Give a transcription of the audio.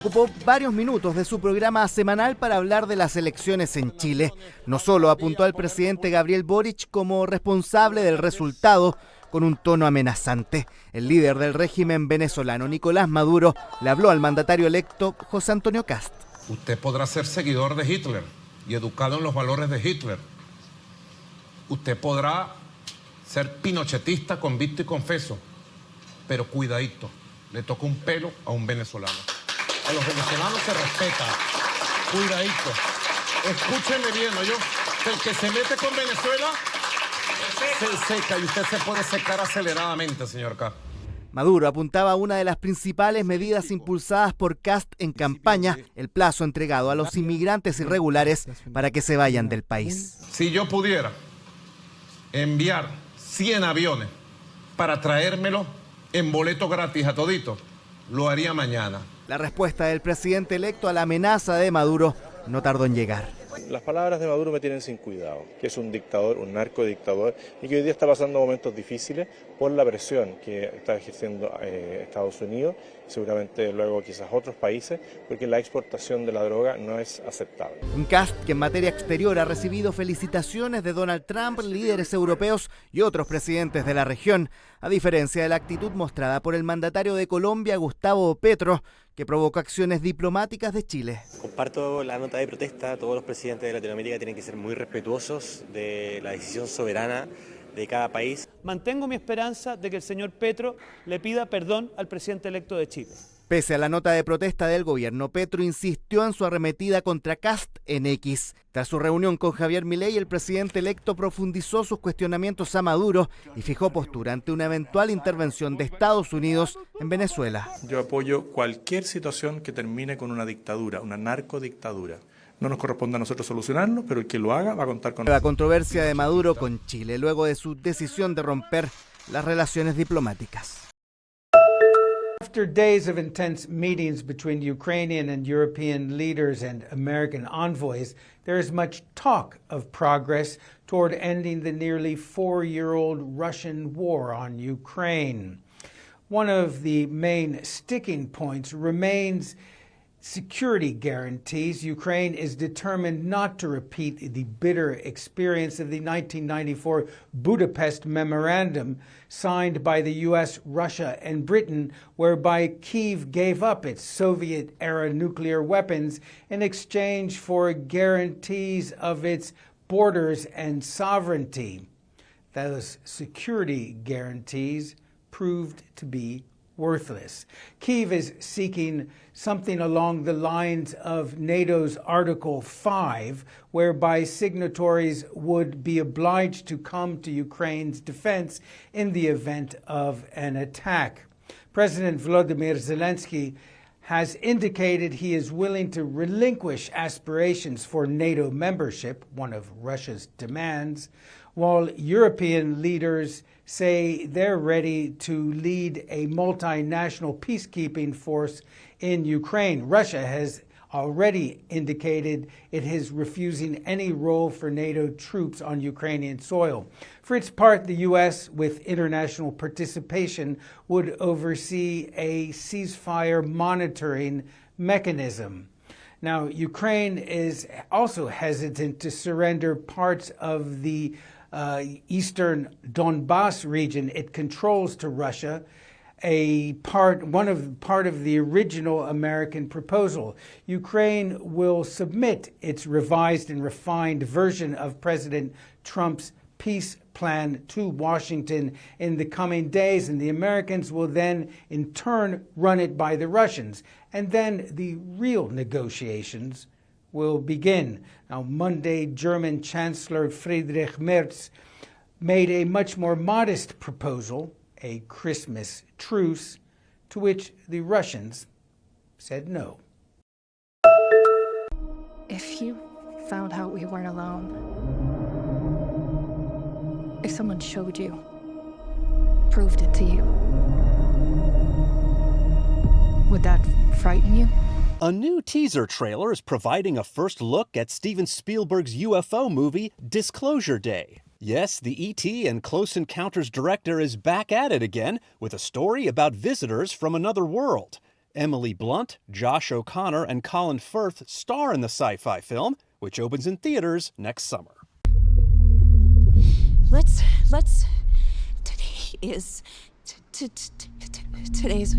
ocupó varios minutos de su programa semanal para hablar de las elecciones en Chile. No solo apuntó al presidente Gabriel Boric como responsable del resultado, con un tono amenazante. El líder del régimen venezolano, Nicolas Maduro, le habló al mandatario electo Jose Antonio Kast. Usted podrá ser seguidor de Hitler y educado en los valores de Hitler. Usted podrá ser pinochetista, convicto y confeso, pero cuidadito, le toca un pelo a un venezolano. A los venezolanos se respeta. Cuidadito. Escúcheme bien, ¿no? El que se mete con Venezuela se seca y usted se puede secar aceleradamente, señor Kast. Maduro apuntaba a una de las principales medidas impulsadas por Kast en campaña, el plazo entregado a los inmigrantes irregulares para que se vayan del país. Si yo pudiera enviar 100 aviones para traérmelo en boleto gratis a todito, lo haría mañana. La respuesta del presidente electo a la amenaza de Maduro no tardó en llegar. Las palabras de Maduro me tienen sin cuidado, que es un dictador, un narcodictador, y que hoy día está pasando momentos difíciles por la presión que está ejerciendo Estados Unidos, y seguramente luego quizás otros países, porque la exportación de la droga no es aceptable. Un Kast que en materia exterior ha recibido felicitaciones de Donald Trump, líderes europeos y otros presidentes de la región, a diferencia de la actitud mostrada por el mandatario de Colombia, Gustavo Petro, que provocó acciones diplomáticas de Chile. Comparto la nota de protesta. Todos los presidentes de Latinoamérica tienen que ser muy respetuosos de la decisión soberana de cada país. Mantengo mi esperanza de que el señor Petro le pida perdón al presidente electo de Chile. Pese a la nota de protesta del gobierno, Petro insistió en su arremetida contra Kast en X. Tras su reunión con Javier Milei, el presidente electo profundizó sus cuestionamientos a Maduro y fijó postura ante una eventual intervención de Estados Unidos en Venezuela. Yo apoyo cualquier situación que termine con una dictadura, una narcodictadura. No nos corresponde a nosotros solucionarlo, pero el que lo haga va a contar con nosotros. La controversia de Maduro con Chile, luego de su decisión de romper las relaciones diplomáticas. After days of intense meetings between Ukrainian and European leaders and American envoys, there is much talk of progress toward ending the nearly 4-year-old Russian war on Ukraine. One of the main sticking points remains security guarantees. Ukraine is determined not to repeat the bitter experience of the 1994 Budapest Memorandum signed by the U.S., Russia, and Britain, whereby Kyiv gave up its Soviet-era nuclear weapons in exchange for guarantees of its borders and sovereignty. Those security guarantees proved to be worthless. Kyiv is seeking something along the lines of NATO's Article 5, whereby signatories would be obliged to come to Ukraine's defense in the event of an attack. President Volodymyr Zelensky has indicated he is willing to relinquish aspirations for NATO membership, one of Russia's demands, while European leaders say they're ready to lead a multinational peacekeeping force in Ukraine. Russia has already indicated it is refusing any role for NATO troops on Ukrainian soil. For its part, the U.S., with international participation, would oversee a ceasefire monitoring mechanism. Now, Ukraine is also hesitant to surrender parts of the eastern Donbass region it controls to Russia, part of the original American proposal. Ukraine will submit its revised and refined version of President Trump's peace plan to Washington in the coming days, and the Americans will then in turn run it by the Russians. And then the real negotiations will begin. Now, Monday, German Chancellor Friedrich Merz made a much more modest proposal, a Christmas truce, to which the Russians said no. If you found out we weren't alone, if someone showed you, proved it to you, would that frighten you? A new teaser trailer is providing a first look at Steven Spielberg's UFO movie, Disclosure Day. Yes, the E.T. and Close Encounters director is back at it again with a story about visitors from another world. Emily Blunt, Josh O'Connor, and Colin Firth star in the sci-fi film, which opens in theaters next summer. Let's. Today's.